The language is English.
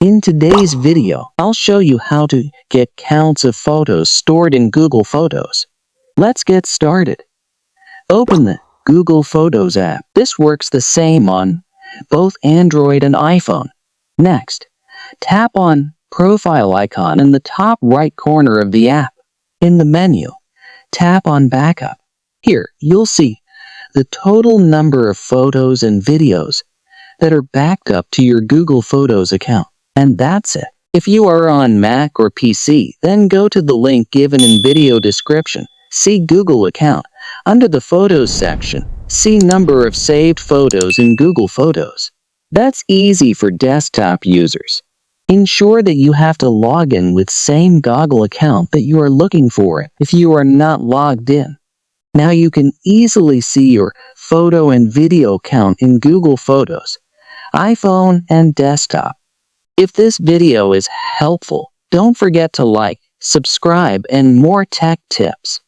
In today's video, I'll show you how to get counts of photos stored in Google Photos. Let's get started. Open the Google Photos app. This works the same on both Android and iPhone. Next, tap on Profile icon in the top right corner of the app. In the menu, tap on Backup. Here, you'll see the total number of photos and videos that are backed up to your Google Photos account. And that's it. If you are on Mac or PC, then go to the link given in video description. See Google account. Under the Photos section, see number of saved photos in Google Photos. That's easy for desktop users. Ensure that you have to log in with same Google account that you are looking for if you are not logged in. Now you can easily see your photo and video count in Google Photos, iPhone and desktop. If this video is helpful, don't forget to like, subscribe, and more tech tips.